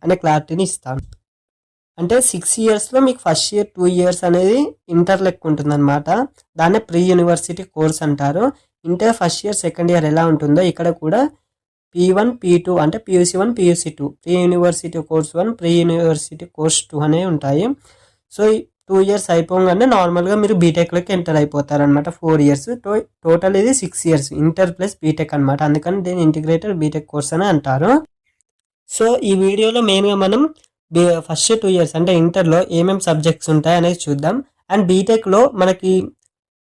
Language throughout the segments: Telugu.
అనే క్లారిటీని ఇస్తాను. అంటే 6 ఇయర్స్లో మీకు ఫస్ట్ ఇయర్ 2 ఇయర్స్ అనేది ఇంటర్ లెక్క ఉంటుందన్నమాట. దాన్నే ప్రీ యూనివర్సిటీ కోర్స్ అంటారు. Inter first year second year ఎలా ఉంటుందో ఇక్కడ కూడా P1 P2 అంటే PUC1 PUC2 pre university course 1 pre university course 2 అనేవి ఉంటాయి. సో 2 ఇయర్స్ అయిపోగానే నార్మల్గా మీరు బీటెక్లోకి ఎంటర్ అయిపోతారనమాట. 4 ఇయర్స్ టోటల్ ఇది 6 ఇయర్స్ ఇంటర్ ప్లస్ బీటెక్ అనమాట. అందుకని దీన్ని ఇంటిగ్రేటెడ్ బీటెక్ కోర్స్ అని అంటారు. సో ఈ వీడియోలో మెయిన్గా మనం ఫస్ట్ 2 ఇయర్స్ అంటే ఇంటర్లో ఏమేమి సబ్జెక్ట్స్ ఉంటాయి అనేది చూద్దాం. అండ్ బీటెక్లో మనకి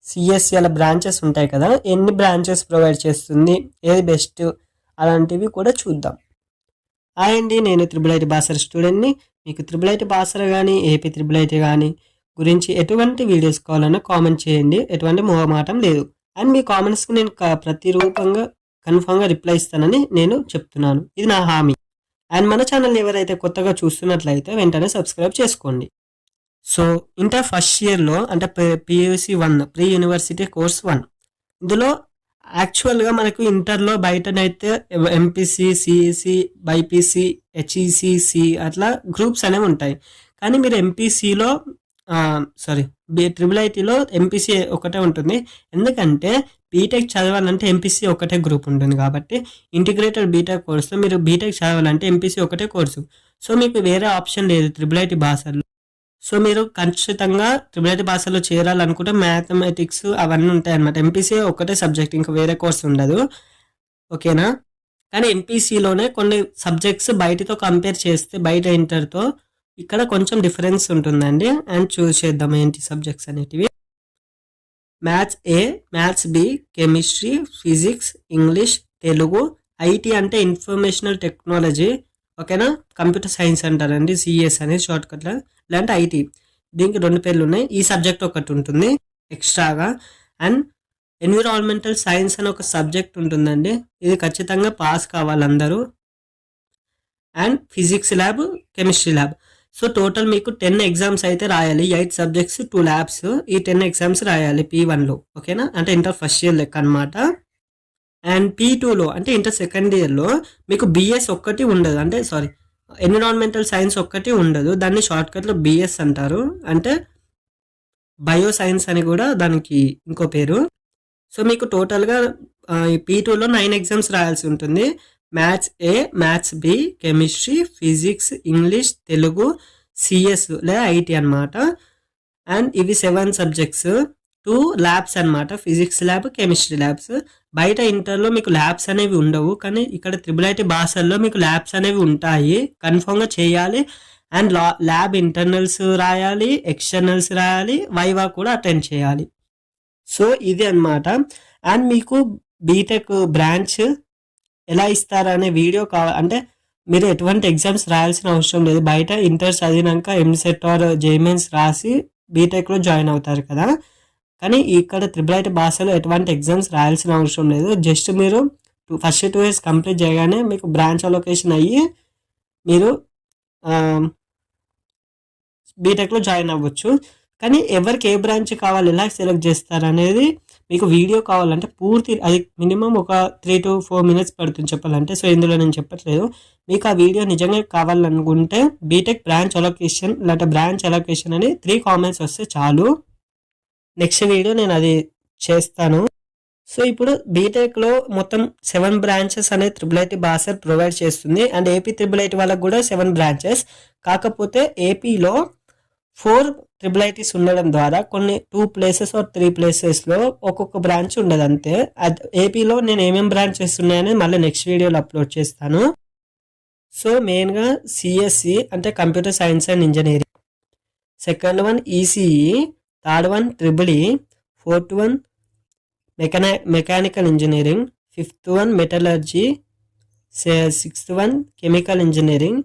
సిఎస్సి అలా బ్రాంచెస్ ఉంటాయి కదా, ఎన్ని బ్రాంచెస్ ప్రొవైడ్ చేస్తుంది, ఏది బెస్ట్ అలాంటివి కూడా చూద్దాం. అండి నేను త్రిబుల్ బాసర స్టూడెంట్ని. మీకు త్రిబుల్ బాసర కానీ ఏపీ త్రిబుల్ కానీ గురించి ఎటువంటి వీడియోస్ కావాలన్నా కామెంట్ చేయండి. ఎటువంటి మొహమాటం లేదు. అండ్ మీ కామెంట్స్కి నేను ప్రతిరూపంగా కన్ఫామ్గా రిప్లై ఇస్తానని నేను చెప్తున్నాను. ఇది నా హామీ. అండ్ మన ఛానల్ ఎవరైతే కొత్తగా చూస్తున్నట్లయితే వెంటనే సబ్స్క్రైబ్ చేసుకోండి. సో ఇంటర్ ఫస్ట్ ఇయర్లో అంటే PUC1 ప్రీ యూనివర్సిటీ కోర్స్ 1 ఇందులో యాక్చువల్గా మనకు ఇంటర్లో బయటనైతే ఎంపీసీ, సిఈసి, బైపీసీ, హెచ్ఈసిసి అట్లా గ్రూప్స్ అనేవి ఉంటాయి. కానీ మీరు ఎంపీసీలో ట్రిపుల్ ఐటీలో ఎంపీసీ ఒకటే ఉంటుంది. ఎందుకంటే బీటెక్ చదవాలంటే ఎంపీసీ ఒకటే గ్రూప్ ఉంటుంది కాబట్టి ఇంటిగ్రేటెడ్ బీటెక్ కోర్సులో మీరు బీటెక్ చదవాలంటే ఎంపీసీ ఒకటే కోర్సు. సో మీకు వేరే ఆప్షన్ లేదు ట్రిపుల్ ఐటీ భాషల్లో. సో మీరు ఖచ్చితంగా ట్రిపుల్ ఐటీ భాషలో చేరాలనుకుంటే మ్యాథమెటిక్స్ అవన్నీ ఉంటాయి అన్నమాట. ఎంపీసీ ఒకటే సబ్జెక్ట్, ఇంకా వేరే కోర్స్ ఉండదు. ఓకేనా? కానీ ఎంపీసీలోనే కొన్ని సబ్జెక్ట్స్ బయటతో కంపేర్ చేస్తే బయట ఇంటర్తో ఇక్కడ కొంచెం డిఫరెన్స్ ఉంటుందండి. అండ్ చూసేద్దాం ఏంటి సబ్జెక్ట్స్ అనేటివి. Maths A, maths B, chemistry, physics, English, Telugu, IT అంటే ఇన్ఫర్మేషనల్ టెక్నాలజీ. ఓకేనా? కంప్యూటర్ సైన్స్ అంటారండి, సిఎస్ అనేది షార్ట్ కట్లో. ఇలాంటి ఐటీ, దీనికి 2 పేర్లు ఉన్నాయి. ఈ సబ్జెక్ట్ ఒకటి ఉంటుంది ఎక్స్ట్రాగా. అండ్ ఎన్విరాన్మెంటల్ సైన్స్ అని ఒక సబ్జెక్ట్ ఉంటుందండి. ఇది ఖచ్చితంగా పాస్ కావాలి అందరూ. And physics lab, chemistry lab. So total మీకు 10 ఎగ్జామ్స్ అయితే రాయాలి. 8 సబ్జెక్ట్స్ 2 ల్యాబ్స్. ఈ 10 ఎగ్జామ్స్ రాయాలి P1లో. ఓకేనా? అంటే ఇంటర్ ఫస్ట్ ఇయర్ లెక్క అనమాట. అండ్ P2లో అంటే ఇంటర్ సెకండ్ ఇయర్లో మీకు బిఎస్ ఒక్కటి ఉండదు. అంటే ఎన్విరాన్మెంటల్ సైన్స్ ఒక్కటి ఉండదు. దాన్ని షార్ట్కట్లో బిఎస్ అంటారు. అంటే బయో సైన్స్ అని కూడా దానికి ఇంకో పేరు. సో మీకు టోటల్గా P2లో 9 ఎగ్జామ్స్ రాయాల్సి ఉంటుంది. Maths A, maths B, chemistry, physics, English, Telugu, CS లేదా ఐటీ అనమాట. అండ్ ఇవి 7 సబ్జెక్ట్స్, 2 ల్యాబ్స్ అనమాట. Physics lab, chemistry labs. బయట ఇంటర్లో మీకు ల్యాబ్స్ అనేవి ఉండవు, కానీ ఇక్కడ ట్రిపుల్ ఐటీ భాషల్లో మీకు ల్యాబ్స్ అనేవి ఉంటాయి. కన్ఫామ్గా చేయాలి. అండ్ ల్యాబ్ ఇంటర్నల్స్ రాయాలి, ఎక్స్టర్నల్స్ రాయాలి, వైవా కూడా అటెండ్ చేయాలి. సో ఇది అనమాట. అండ్ మీకు బీటెక్ బ్రాంచ్ ఎలా ఇస్తారనే వీడియో అంటే మీరు ఎటువంటి ఎగ్జామ్స్ రాయాల్సిన అవసరం లేదు. బయట ఇంటర్ చదివినాక ఎంసెట్ ఆర్ జేమెన్స్ రాసి బీటెక్లో జాయిన్ అవుతారు కదా. కానీ ఇక్కడ ట్రిపుల్ ఐటీ భాషలో ఎటువంటి ఎగ్జామ్స్ రాయాల్సిన అవసరం లేదు. జస్ట్ మీరు ఫస్ట్ 2 ఇయర్స్ కంప్లీట్ చేయగానే మీకు బ్రాంచ్ అలొకేషన్ అయ్యి మీరు బీటెక్లో జాయిన్ అవ్వచ్చు. కానీ ఎవరికి ఏ బ్రాంచ్ కావాలి, ఎలా సెలెక్ట్ చేస్తారు అనేది మీకు వీడియో కావాలంటే పూర్తి అది మినిమం ఒక 3 to 4 minutes పడుతుంది చెప్పాలంటే. సో ఇందులో నేను చెప్పట్లేదు. మీకు ఆ వీడియో నిజంగా కావాలనుకుంటే బీటెక్ బ్రాంచ్ అలొకేషన్ లేదంటే బ్రాంచ్ అలొకేషన్ అని 3 comments వస్తే చాలు. నెక్స్ట్ వీడియో నేను అది చేస్తాను. సో ఇప్పుడు బీటెక్లో మొత్తం 7 బ్రాంచెస్ అనేది ట్రిపుల్ ఐటీ భాష ప్రొవైడ్ చేస్తుంది. అండ్ ఏపీ ట్రిపుల్ ఐటీ వాళ్ళకి కూడా 7 బ్రాంచెస్. కాకపోతే ఏపీలో 4 ట్రిపుల్ ఐటీస్ ఉండడం ద్వారా కొన్ని 2 places or 3 placesలో ఒక్కొక్క బ్రాంచ్ ఉండదు అంతే. ఏపీలో నేను ఏమేమి బ్రాంచెస్ ఉన్నాయని మళ్ళీ నెక్స్ట్ వీడియోలో అప్లోడ్ చేస్తాను. సో మెయిన్గా సిఎస్సి అంటే computer science and engineering, second one ECE, third one triple E, fourth one mechanical engineering, fifth one metallurgy, sixth one chemical engineering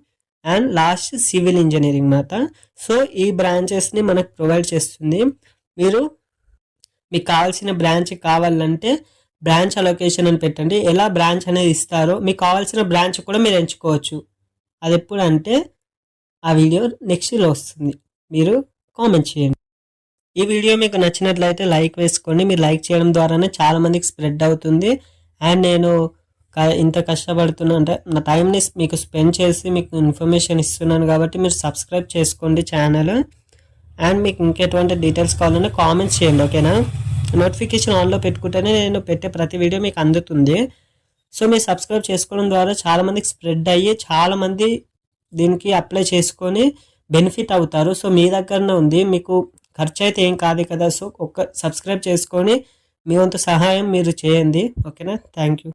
and last civil engineering మాట. సో ఈ బ్రాంచెస్ని మనకు ప్రొవైడ్ చేస్తుంది. మీకు కావాల్సిన బ్రాంచ్ కావాలంటే బ్రాంచ్ అలొకేషన్ అని పెట్టండి. ఎలా బ్రాంచ్ అనేది ఇస్తారో మీకు కావాల్సిన బ్రాంచ్ కూడా మీరు ఎంచుకోవచ్చు. అది ఎప్పుడు అంటే ఆ వీడియో నెక్స్ట్లో వస్తుంది, మీరు కామెంట్ చేయండి. ఈ వీడియో మీకు నచ్చినట్లయితే లైక్ వేసుకోండి. మీరు లైక్ చేయడం ద్వారానే చాలామందికి స్ప్రెడ్ అవుతుంది. అండ్ నేను ఇంత కష్టపడుతున్నా అంటే నా టైంని మీకు స్పెండ్ చేసి మీకు ఇన్ఫర్మేషన్ ఇస్తున్నాను కాబట్టి మీరు సబ్స్క్రైబ్ చేసుకోండి ఛానల్. అండ్ మీకు ఇంకెటువంటి డీటెయిల్స్ కావాలన్నా కామెంట్స్ చేయండి, ఓకేనా. నోటిఫికేషన్ ఆన్లో పెట్టుకుంటేనే నేను పెట్టే ప్రతి వీడియో మీకు అందుతుంది. సో మీరు సబ్స్క్రైబ్ చేసుకోవడం ద్వారా చాలామందికి స్ప్రెడ్ అయ్యి చాలామంది దీనికి అప్లై చేసుకొని బెనిఫిట్ అవుతారు. సో మీ దగ్గరనే ఉంది, మీకు ఖర్చు అయితే ఏం కాదు కదా. సో సబ్స్క్రైబ్ చేసుకొని మీ వంతు సహాయం మీరు చేయండి, ఓకేనా. Thank you.